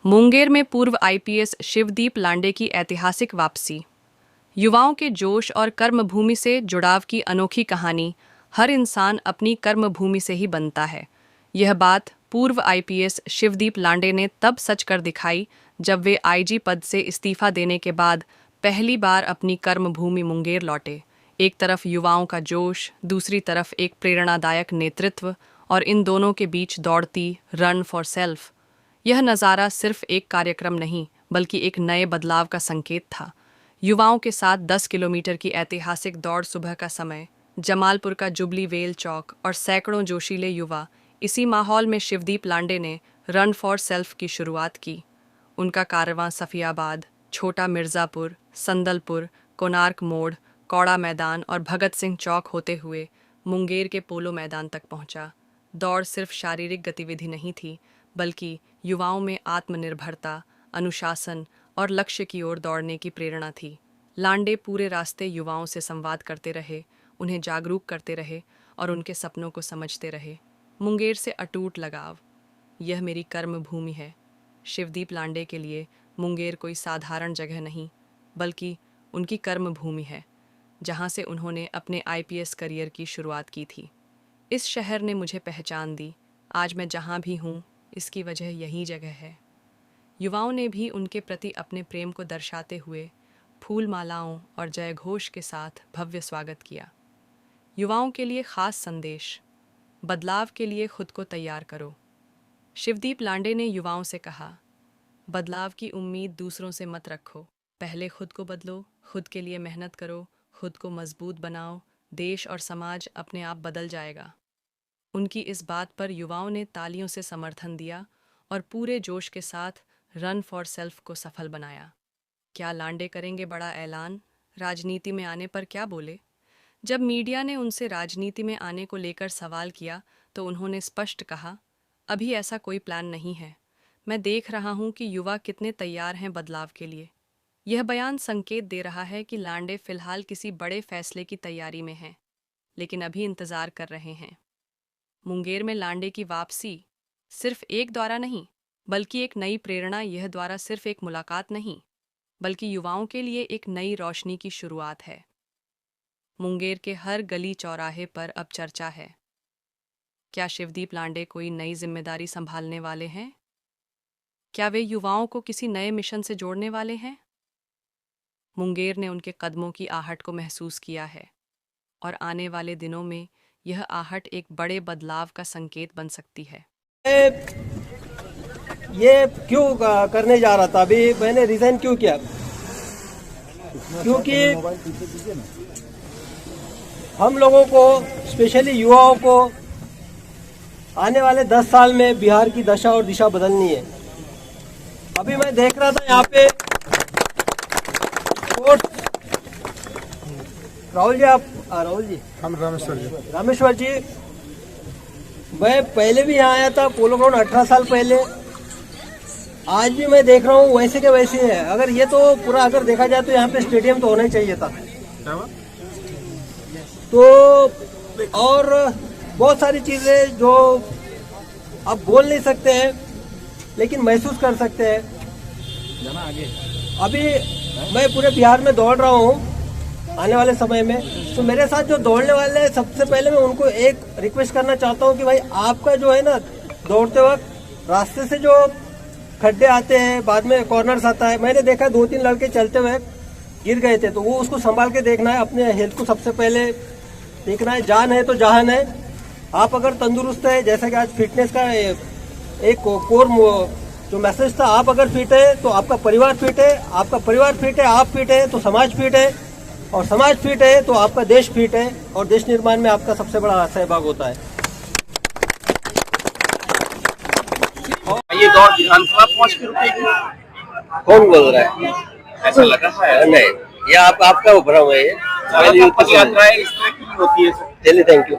मुंगेर में पूर्व आईपीएस शिवदीप लांडे की ऐतिहासिक वापसी। युवाओं के जोश और कर्मभूमि से जुड़ाव की अनोखी कहानी। हर इंसान अपनी कर्मभूमि से ही बनता है। यह बात पूर्व आईपीएस शिवदीप लांडे ने तब सच कर दिखाई जब वे आईजी पद से इस्तीफा देने के बाद पहली बार अपनी कर्मभूमि मुंगेर लौटे। एक तरफ युवाओं का जोश, दूसरी तरफ एक प्रेरणादायक नेतृत्व, और इन दोनों के बीच दौड़ती रन फॉर सेल्फ। यह नज़ारा सिर्फ एक कार्यक्रम नहीं, बल्कि एक नए बदलाव का संकेत था। युवाओं के साथ 10 किलोमीटर की ऐतिहासिक दौड़, सुबह का समय, जमालपुर का जुबली वेल चौक और सैकड़ों जोशीले युवा। इसी माहौल में शिवदीप लांडे ने रन फॉर सेल्फ की शुरुआत की। उनका कारवां सफियाबाद, छोटा मिर्ज़ापुर, संदलपुर, कोणार्क मोड़, कौड़ा मैदान और भगत सिंह चौक होते हुए मुंगेर के पोलो मैदान तक पहुंचा। दौड़ सिर्फ शारीरिक गतिविधि नहीं थी, बल्कि युवाओं में आत्मनिर्भरता, अनुशासन और लक्ष्य की ओर दौड़ने की प्रेरणा थी। लांडे पूरे रास्ते युवाओं से संवाद करते रहे, उन्हें जागरूक करते रहे और उनके सपनों को समझते रहे। मुंगेर से अटूट लगाव। यह मेरी कर्म भूमि है। शिवदीप लांडे के लिए मुंगेर कोई साधारण जगह नहीं, बल्कि उनकी कर्म भूमि है, जहां से उन्होंने अपने आईपीएस करियर की शुरुआत की थी। इस शहर ने मुझे पहचान दी। आज मैं जहां भी हूं, इसकी वजह यही जगह है। युवाओं ने भी उनके प्रति अपने प्रेम को दर्शाते हुए फूल मालाओं और जयघोष के साथ भव्य स्वागत किया। युवाओं के लिए खास संदेश: बदलाव के लिए खुद को तैयार करो। शिवदीप लांडे ने युवाओं से कहा, बदलाव की उम्मीद दूसरों से मत रखो, पहले खुद को बदलो, खुद के लिए मेहनत करो, खुद को मजबूत बनाओ, देश और समाज अपने आप बदल जाएगा। उनकी इस बात पर युवाओं ने तालियों से समर्थन दिया और पूरे जोश के साथ रन फॉर सेल्फ को सफल बनाया। क्या लांडे करेंगे बड़ा ऐलान? राजनीति में आने पर क्या बोले? जब मीडिया ने उनसे राजनीति में आने को लेकर सवाल किया तो उन्होंने स्पष्ट कहा, अभी ऐसा कोई प्लान नहीं है। मैं देख रहा हूं कि युवा कितने तैयार हैं बदलाव के लिए। यह बयान संकेत दे रहा है कि लांडे फिलहाल किसी बड़े फैसले की तैयारी में हैं, लेकिन अभी इंतजार कर रहे हैं। मुंगेर में लांडे की वापसी सिर्फ एक द्वारा नहीं, बल्कि एक नई प्रेरणा। यह द्वारा सिर्फ एक मुलाकात नहीं, बल्कि युवाओं के लिए एक नई रोशनी की शुरुआत है। मुंगेर के हर गली चौराहे पर अब चर्चा है, क्या शिवदीप लांडे कोई नई जिम्मेदारी संभालने वाले हैं? क्या वे युवाओं को किसी नए मिशन से जोड़ने वाले हैं? मुंगेर ने उनके कदमों की आहट को महसूस किया है, और आने वाले दिनों में यह आहट एक बड़े बदलाव का संकेत बन सकती है। ये क्यों करने जा रहा था, अभी मैंने रिजाइन क्यों किया? क्योंकि हम लोगों को, स्पेशली युवाओं को, आने वाले 10 साल में बिहार की दशा और दिशा बदलनी है। अभी मैं देख रहा था यहाँ पे राहुल जी, हम रामेश्वर जी, मैं पहले भी यहाँ आया था, पोलो ग्राउंड 18 साल पहले। आज भी मैं देख रहा हूँ वैसे के वैसे है। अगर ये तो पूरा अगर देखा जाए तो यहाँ पे स्टेडियम तो होना ही चाहिए था। तो और बहुत सारी चीजें जो आप बोल नहीं सकते हैं, लेकिन महसूस कर सकते हैं। अभी मैं पूरे बिहार में दौड़ रहा हूँ आने वाले समय में, तो मेरे साथ जो दौड़ने वाले हैं, सबसे पहले मैं उनको एक रिक्वेस्ट करना चाहता हूँ कि भाई आपका जो है ना, दौड़ते वक्त रास्ते से जो खड्डे आते हैं, बाद में कॉर्नर्स आता है, मैंने देखा 2-3 लड़के चलते हुए गिर गए थे, तो वो उसको संभाल के देखना है। अपने हेल्थ को सबसे पहले देखना है। जान है तो जहान है। आप अगर तंदुरुस्त है, जैसा कि आज फिटनेस का एक कोर जो मैसेज था, आप अगर फिट है तो आपका परिवार फिट है, आपका परिवार फिट है, आप फिट है तो समाज फिट है, और समाज फिट है तो आपका देश फिट है, और देश निर्माण में आपका सबसे बड़ा सहभाग होता है। ये दौड़ विधानसभा पहुंच के रुकेगी? कौन बोल रहा है? ऐसा लग रहा है। नहीं, ये आपका भ्रम है। ये पद यात्राएं इस तरह की होती है। चलिए, थैंक यू।